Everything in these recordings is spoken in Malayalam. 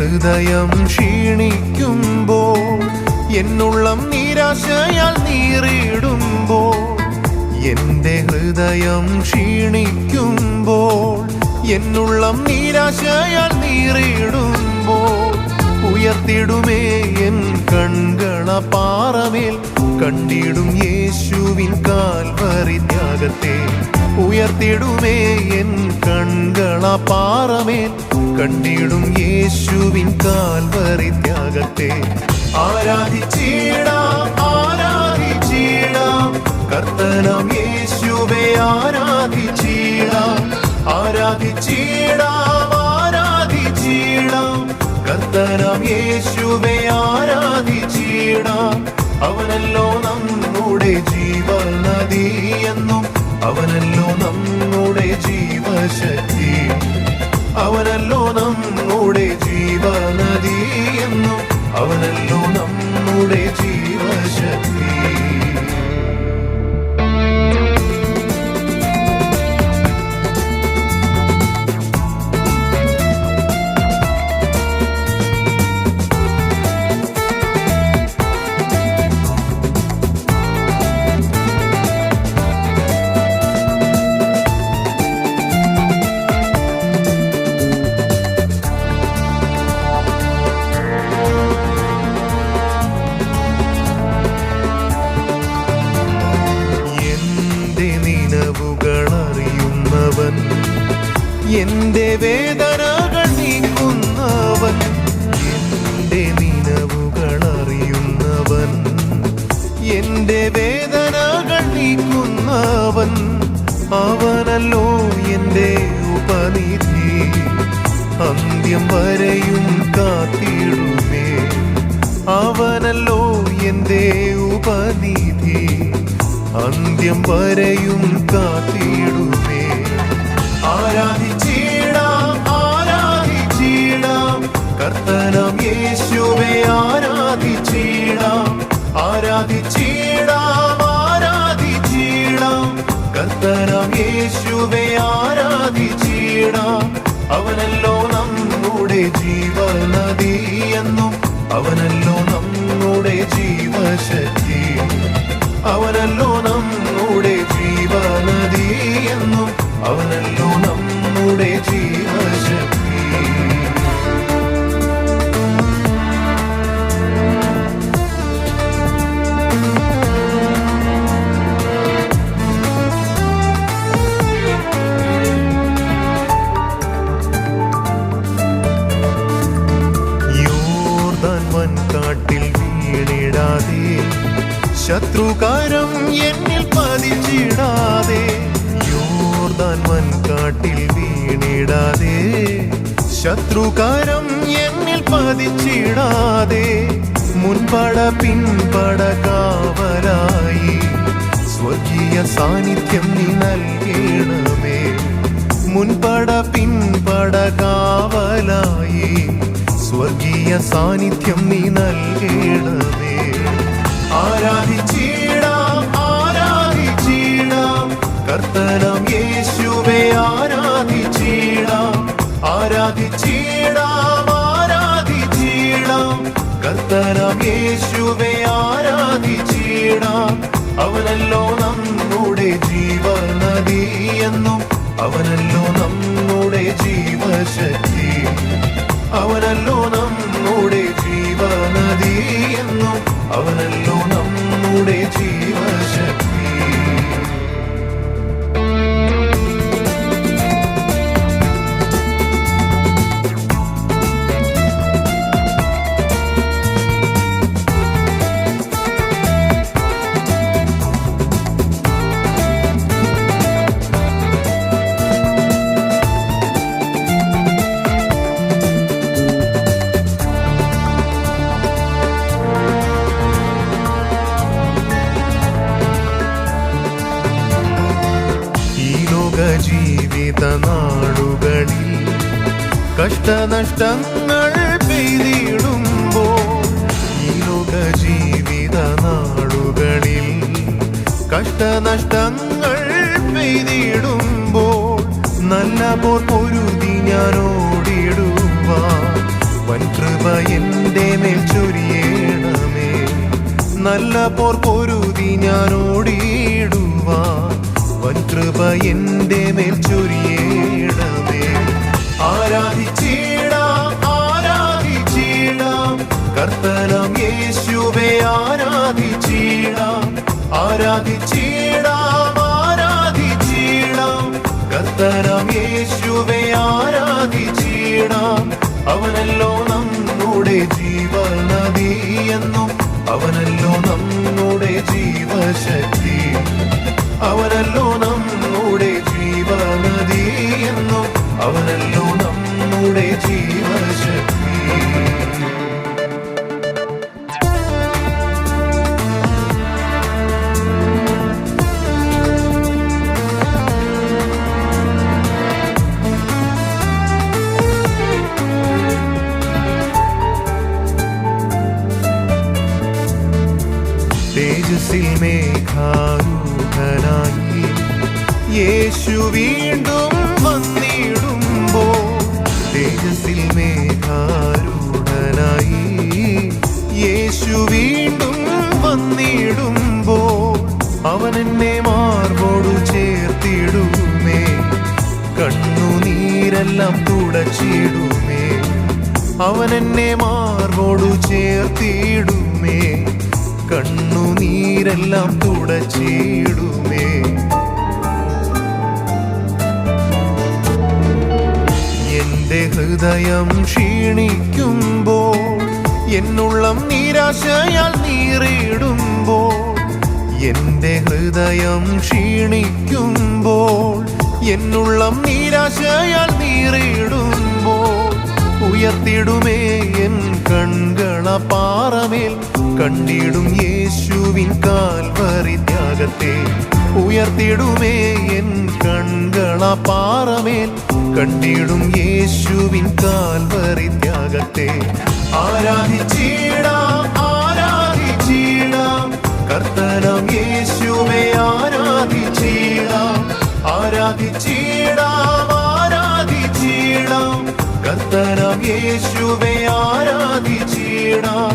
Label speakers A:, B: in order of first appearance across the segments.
A: ഹൃദയം ക്ഷീണിക്കുമ്പോൾ, എന്നുള്ളം നിരാശയാൽ നീറിടുമ്പോൾ, എന്റെ ഹൃദയം ക്ഷീണിക്കുമ്പോൾ, എന്നുള്ളം നിരാശയാൽ നീറിടുമ്പോൾ, ഉയർത്തിടുമേ എൻ കൺകള പാറമേൽ, കണ്ടിടും യേശുവിൻ കാൽവരി ത്യാഗത്തെ. ഉയർത്തിടുമേ എൻ കൺകള പാറമേൽ, കണ്ടിടും യേശുവിൻ കാൽവരി ത്യാഗത്തെ. ആരാധിച്ചിടാം ആരാധിച്ചിടാം കർത്തനാം യേശുവേ, ആരാധിച്ചിടാം ആരാധിച്ചിടാം ആരാധിച്ചിടാം കർത്തനാം യേശുവേ, ആരാധിച്ചിടാം. അവനല്ലോ നമ്മുടെ ജീവനദി എന്നും, അവനല്ലോ നമ്മുടെ ജീവശക്തി, അവനല്ലോ നമ്മുടെ ജീവനദി എന്നും, അവനല്ലോ നമ്മുടെ ജീവശക്തി. നിലവുകളറിയുന്നവൻ, എന്റെ വേദനകൾ നീക്കുന്നവൻ, എന്റെ നിലവുകളറിയുന്നവൻ, എന്റെ വേദനകൾ നീക്കുന്നവൻ, അവനല്ലോ എന്റെ ഉപനിധി, അന്ത്യം വരെയും കാത്തിടുമേ. അവനല്ലോ എന്റെ ഉപനിധി, അന്ത്യം വരെയും കാത്തിടുമേ. ആരാധിച്ചിടാം ആരാധിച്ചിടാം കർത്തനാം യേശുവേ, ആരാധിച്ചിടാം ആരാധിച്ചിടാം ആരാധിച്ചിടാം കർത്തനാം യേശുവേ, ആരാധിച്ചിടാം. അവനല്ലോ നമ്മുടെ ജീവനദി എന്നും, അവനല്ലോ നമ്മുടെ ജീവശക്തി, അവനല്ലോ നമ്മുടെ ജീവനദി എന്നും, അവനല്ലോ നമ്മുടെ ജീവശക്തി. യോർദാൻ വൻകാട്ടിൽ വീണിടാതെ, ശത്രുകാരം എന്നിൽ പതിച്ചിടാതെ, യോർദാൻ വൻകാട്ടിൽ വീണിടാതെ, ശത്രുകാരം എന്നിൽ പതിച്ചിടാതെ, മുൻപട പിൻപട കാവലായി സ്വർഗീയ സാന്നിധ്യം നീ നൽകണമേ. മുൻപട പിൻപട കാവലായി സ്വർഗീയ സാന്നിധ്യം നീ നൽകണമേ. ആരാധിച്ചിടാം ആരാധിച്ചിടാം കർത്തനാം യേശുവേ, ആരാധിച്ചിടാം ആരാധിച്ചിടാം ആരാധിച്ചിടാം കർത്തനാം യേശുവേ, ആരാധിച്ചിടാം. അവനല്ലോ നമ്മുടെ ജീവനദി എന്നും, അവനല്ലോ നമ്മുടെ ജീവശക്തി, അവനല്ലോ നമ്മുടെ ജീവനദി എന്നും, അവനല്ലോ നമ്മുടെ ജീവശക്തി. ജീവിത നാടുകളിൽ കഷ്ടനഷ്ടങ്ങൾ പെയ്തിടുമ്പോൾ, ഈ ലോക ജീവിത നാടുകളിൽ കഷ്ടനഷ്ടങ്ങൾ പെയ്തിടുമ്പോൾ, നല്ല പോർ പൊരുതി ഞാനോടിടുവാൻ വൻകൃപ എൻ്റെ മേൽ ചൊരിയണമേ. നല്ല പോർ പൊരുതി ഞാൻ ഓടിയിടുവാൻ വൻകൃപ എൻ്റെ മേൽ ചൊരിയണമേ. ആരാധിച്ചിടാം ആരാധിച്ചിടാം കർത്തനാം യേശുവേ ആരാധിച്ചിടാം. ആരാധിച്ചിടാം ആരാധിച്ചിടാം കർത്തനാം യേശുവേ ആരാധിച്ചിടാം. അവനല്ലോ നമ്മുടെ ജീവനദി എന്നും അവനല്ലോ നമ്മുടെ ജീവശക്തി. അവനല്ലോ നമ്മുടെ ജീവനദി എന്നും അവനല്ലോ നമ്മുടെ ജീവശക്തി. തേജസ്സിൽ മേഘാരൂഢനായി യേശു വീണ്ടും വന്നിടുമ്പോൾ. തേജസ്സിൽ മേഘാരൂഢനായി യേശു വീണ്ടും വന്നിടുമ്പോൾ അവൻ എന്നെ മാർവോടു ചേർത്തിടുമേ. കണ്ണുനീരെല്ലാം തുടച്ചിടുമേ. അവൻ എന്നെ മാർവോടു ചേർത്തിടുമേ. കണ്ണുനീരെല്ലാം തുടച്ചിടുമേ. എന്റെ ഹൃദയം ക്ഷീണിക്കുമ്പോൾ എന്നുള്ളം നിരാശയാൽ നീറിടുമ്പോൾ. എന്റെ ഹൃദയം ക്ഷീണിക്കുമ്പോൾ എന്നുള്ളം നിരാശയാൽ നീറിടുമ്പോൾ ഉയർത്തിടുമേ എൻ കൺകള പാറമേൽ. കണ്ടിടും യേശുവിൻ കാൽവരി ത്യാഗത്തെ. ഉയർത്തിടുമേ എൻ കൺകള പാറമേൽ. കണ്ടിടും യേശുവിൻ കാൽവരി ത്യാഗത്തെ. ആരാധിച്ചിടാം ആരാധിച്ചിടാം കർത്തനാം യേശുവേ ആരാധിച്ചിടാം. ആരാധിച്ചിടാം ആരാധിച്ചിടാം കർത്തനാം യേശുവേ ആരാധിച്ചിടാം.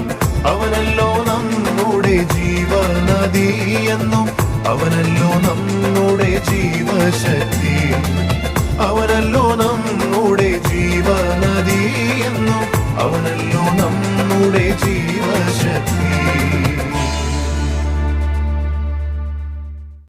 A: അവനല്ലോ നമ്മുടെ ജീവനദി എന്നും അവനല്ലോ നമ്മുടെ ജീവശക്തി. അവനല്ലോ നമ്മുടെ ജീവനദി എന്നും അവനല്ലോ നമ്മുടെ ജീവശക്തി.